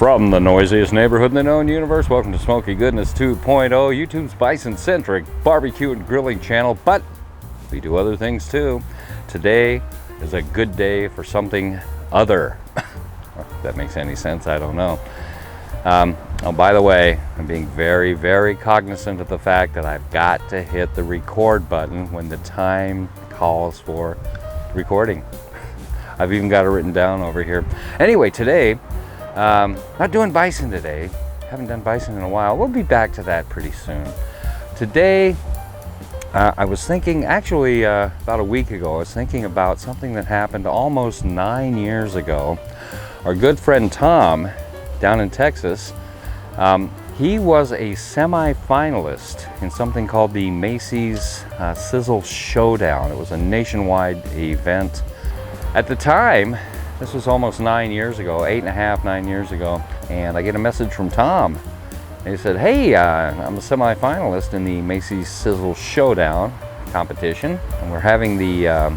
From the noisiest neighborhood in the known universe, welcome to SmokeyGoodness 2.0, YouTube's bison-centric barbecue and grilling channel, but we do other things too. Today is a good day for something other. If that makes any sense, I don't know. Oh, by the way, I'm being very, very cognizant of the fact that I've got to hit the record button when the time calls for recording. I've even got it written down over here. Anyway, today, not doing bison today. Haven't done bison in a while. We'll be back to that pretty soon. Today, I was thinking, actually about a week ago, I was thinking about something that happened almost 9 years ago. Our good friend Tom down in Texas, he was a semi-finalist in something called the Macy's Sizzle Showdown. It was a nationwide event. At the time, this was almost 9 years ago, 8.5, 9 years ago, and I get a message from Tom. And he said, hey, I'm a semi-finalist in the Macy's Sizzle Showdown competition, and we're having the, I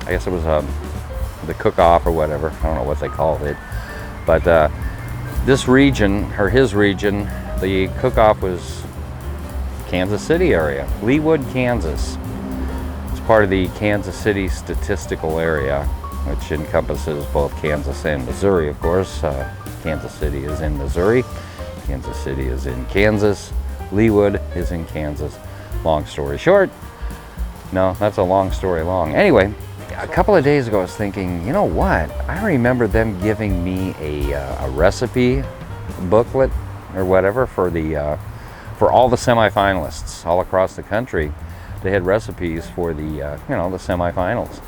guess it was the cook-off or whatever, I don't know what they called it, but this region, or his region, the cook-off was Kansas City area, Leawood, Kansas. It's part of the Kansas City statistical area, which encompasses both Kansas and Missouri, of course. Kansas City is in Missouri, Kansas City is in Kansas, Leawood is in Kansas. Long story short, no, that's a long story long. Anyway, a couple of days ago I was thinking, you know what, I remember them giving me a recipe booklet or whatever for all the semifinalists all across the country. They had recipes for the the semifinals,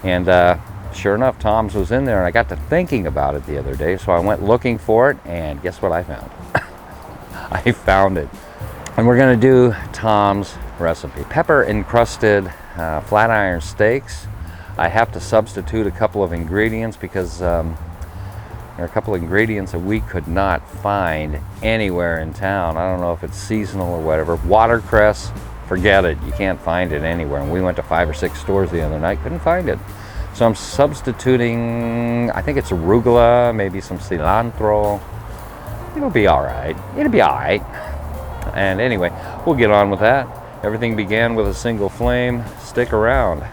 and sure enough, Tom's was in there, and I got to thinking about it the other day, so I went looking for it, and guess what I found? I found it. And we're gonna do Tom's recipe. Pepper encrusted flat iron steaks. I have to substitute a couple of ingredients because there are a couple of ingredients that we could not find anywhere in town. I don't know if it's seasonal or whatever. Watercress, forget it, you can't find it anywhere. And we went to 5 or 6 stores the other night, couldn't find it. So I'm substituting, I think it's arugula, maybe some cilantro. It'll be all right. It'll be all right. And anyway, we'll get on with that. Everything began with a single flame. Stick around.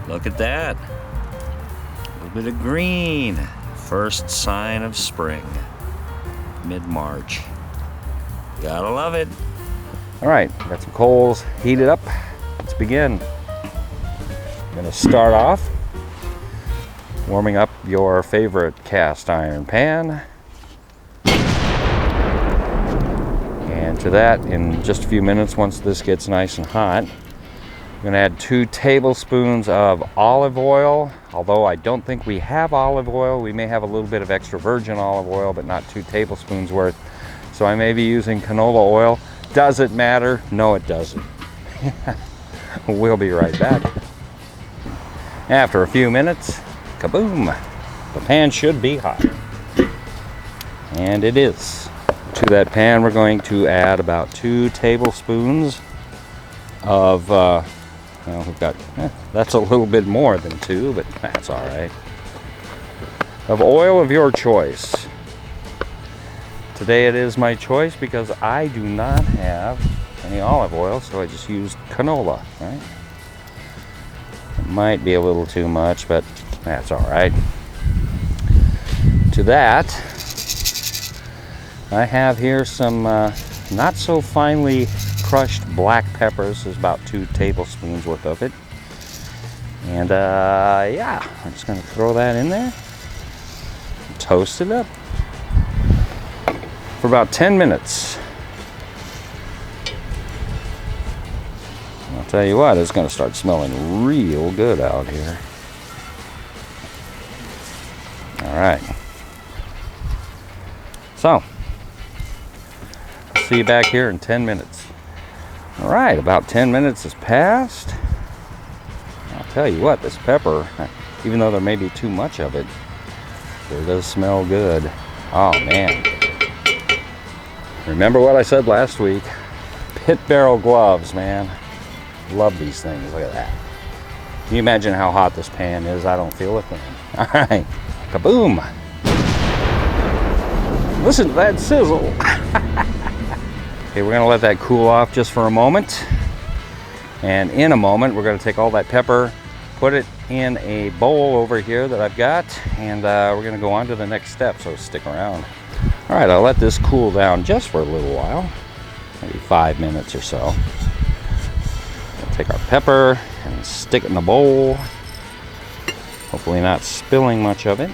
Look at that. A little bit of green. First sign of spring. Mid-March. Gotta love it. All right, got some coals heated up. Let's begin. I'm gonna start off warming up your favorite cast iron pan. And to that, in just a few minutes, once this gets nice and hot, I'm going to add 2 tablespoons of olive oil. Although I don't think we have olive oil, we may have a little bit of extra virgin olive oil, but not 2 tablespoons worth. So I may be using canola oil. Does it matter? No, it doesn't. We'll be right back. After a few minutes, kaboom! The pan should be hot. And it is. To that pan, we're going to add about 2 tablespoons of, we've got, that's a little bit more than 2, but that's all right. Of oil of your choice. Today it is my choice because I do not have any olive oil, so I just used canola, right? It might be a little too much, but that's all right. To that, I have here some not so finely crushed black peppers. There's about 2 tablespoons worth of it. And yeah, I'm just gonna throw that in there, toast it up for about 10 minutes. I'll tell you what, it's gonna start smelling real good out here. All right. So, I'll see you back here in 10 minutes. All right, about 10 minutes has passed. I'll tell you what, this pepper, even though there may be too much of it, it does smell good. Oh man. Remember what I said last week? Pit barrel gloves, man. Love these things, look at that. Can you imagine how hot this pan is? I don't feel a thing. All right, kaboom. Listen to that sizzle. Okay, we're gonna let that cool off just for a moment. And in a moment, we're gonna take all that pepper, put it in a bowl over here that I've got, and we're gonna go on to the next step, so stick around. All right, I'll let this cool down just for a little while, maybe 5 minutes or so. We'll take our pepper and stick it in the bowl. Hopefully not spilling much of it.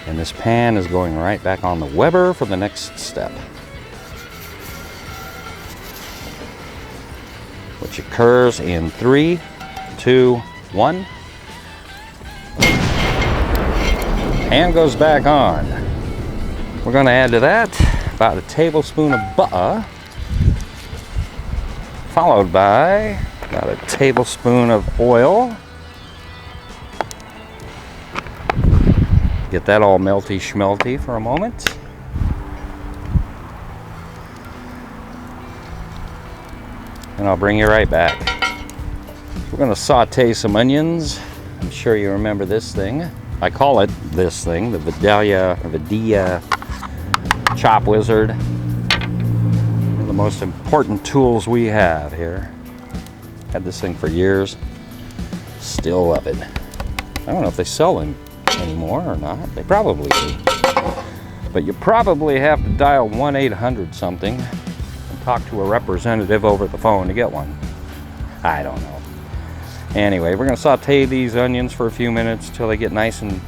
And this pan is going right back on the Weber for the next step, which occurs in 3, 2, 1. Pan goes back on. We're going to add to that about a tablespoon of butter, followed by about a tablespoon of oil. Get that all melty schmelty for a moment. And I'll bring you right back. We're going to saute some onions. I'm sure you remember this thing. I call it this thing, the Vidalia Chop Wizard. One of the most important tools we have here. Had this thing for years. Still love it. I don't know if they sell them anymore or not. They probably do. But you probably have to dial 1-800 something and talk to a representative over the phone to get one. I don't know. Anyway, we're going to saute these onions for a few minutes till they get nice and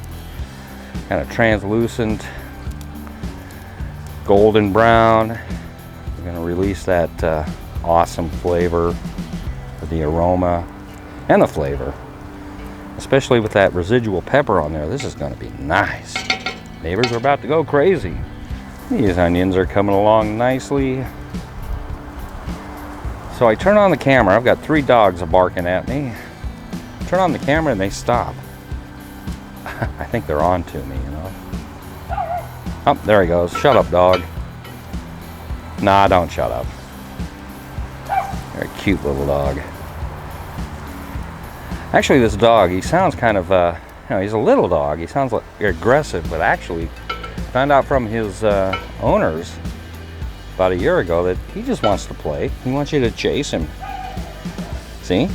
kind of translucent, golden brown. We're going to release that awesome flavor, the aroma and the flavor. Especially with that residual pepper on there, this is going to be nice. Neighbors are about to go crazy. These onions are coming along nicely. So I turn on the camera. I've got 3 dogs barking at me. Turn on the camera and they stop. I think they're on to me, you know. Oh, there he goes. Shut up, dog. Nah, don't shut up. You're a cute little dog. Actually, this dog, he sounds kind of, he's a little dog. He sounds like aggressive, but actually, found out from his owners about a year ago that he just wants to play. He wants you to chase him. See?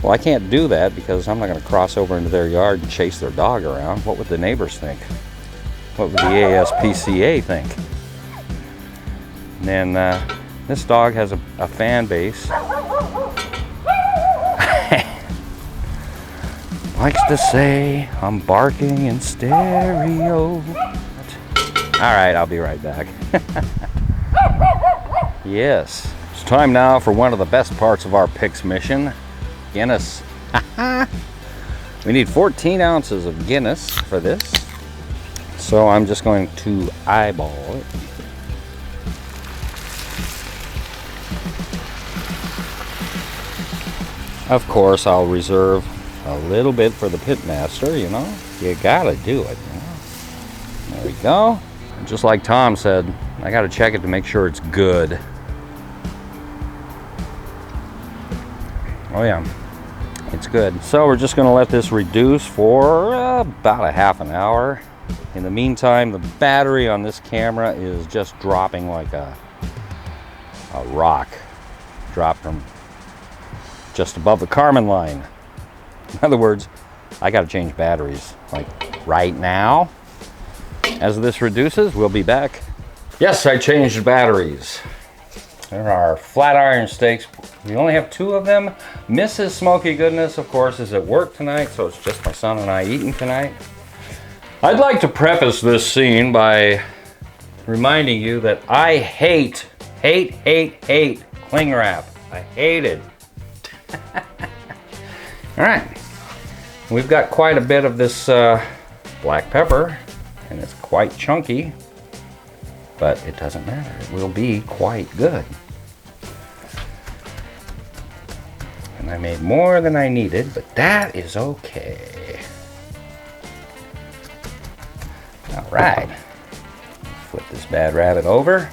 Well, I can't do that because I'm not going to cross over into their yard and chase their dog around. What would the neighbors think? What would the ASPCA think? And then this dog has a fan base. Likes to say, I'm barking in stereo. Alright, I'll be right back. Yes, it's time now for one of the best parts of our Picks mission, Guinness. We need 14 ounces of Guinness for this. So I'm just going to eyeball it. Of course, I'll reserve a little bit for the pitmaster, you know. You gotta do it, you know. There we go. And just like Tom said, I gotta check it to make sure it's good. Oh yeah, it's good. So we're just gonna let this reduce for about a half an hour. In the meantime, the battery on this camera is just dropping like a rock. Dropped from just above the Kármán line. In other words, I got to change batteries like right now. As this reduces, we'll be back. Yes, I changed batteries. There are flat iron steaks. We only have 2 of them. Mrs. SmokeyGoodness, of course, is at work tonight, so it's just my son and I eating tonight. I'd like to preface this scene by reminding you that I hate cling wrap. I hate it. All right, we've got quite a bit of this black pepper, and it's quite chunky, but it doesn't matter. It will be quite good. And I made more than I needed, but that is okay. All right, flip this bad rabbit over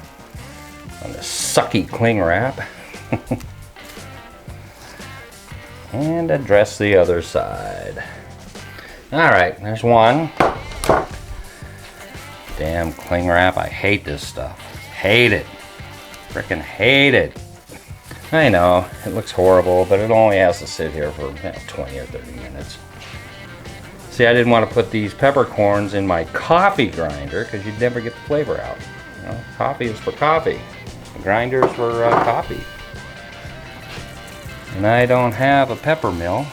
on the sucky cling wrap. And address the other side. All right, there's one. Damn cling wrap. I hate this stuff. Hate it. Frickin' hate it. I know, it looks horrible, but it only has to sit here for 20 or 30 minutes. See, I didn't want to put these peppercorns in my coffee grinder because you'd never get the flavor out. You know, coffee is for coffee. The grinder is for coffee. And I don't have a pepper mill.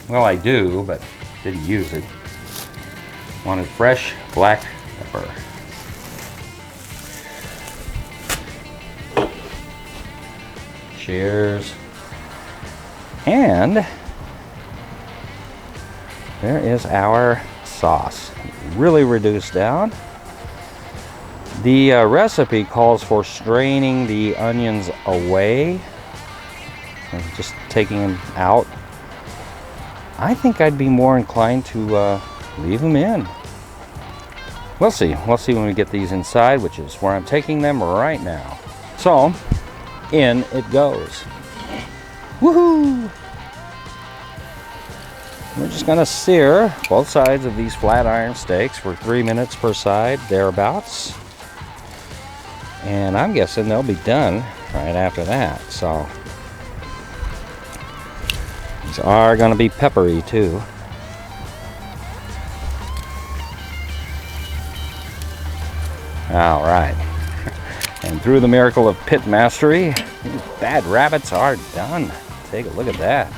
Well, I do, but didn't use it. Wanted fresh black pepper. Cheers. And there is our sauce. Really reduced down. The recipe calls for straining the onions away and just taking them out. I think I'd be more inclined to leave them in. We'll see. We'll see when we get these inside, which is where I'm taking them right now. So, in it goes. Woohoo! We're just gonna sear both sides of these flat iron steaks for 3 minutes per side, thereabouts. And I'm guessing they'll be done right after that. So these are gonna be peppery too. All right. And through the miracle of pit mastery, these bad rabbits are done. Take a look at that.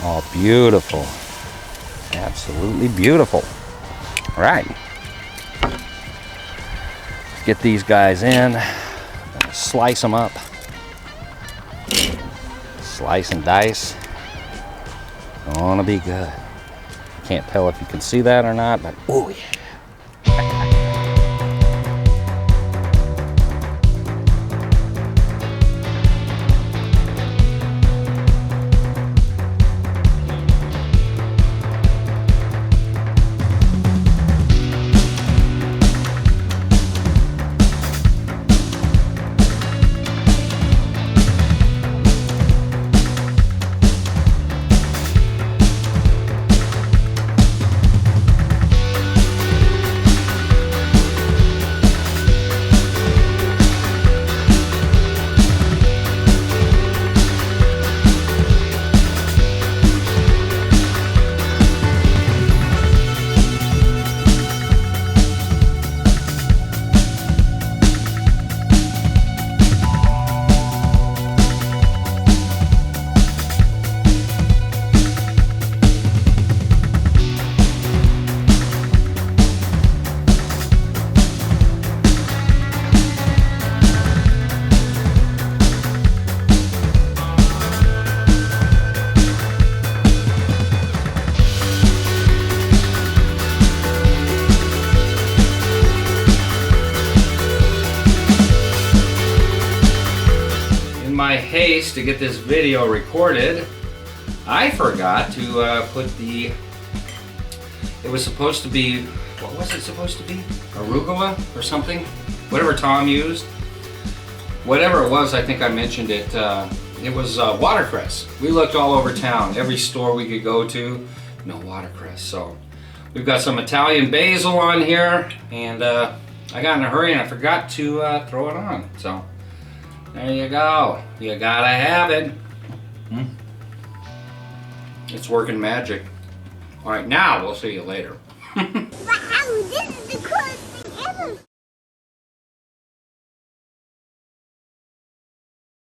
Oh, beautiful. Absolutely beautiful. All right. Let's get these guys in. I'm gonna slice them up. Slice and dice. Gonna be good. Can't tell if you can see that or not, but oh yeah. My haste to get this video recorded, I forgot to put the, it was supposed to be, what was it supposed to be? Arugula or something? Whatever Tom used. Whatever it was, I think I mentioned it. It was watercress. We looked all over town, every store we could go to, no watercress. So we've got some Italian basil on here, and I got in a hurry and I forgot to throw it on. So there you go. You gotta have it. It's working magic. All right, now we'll see you later. Wow, this is the coolest thing ever.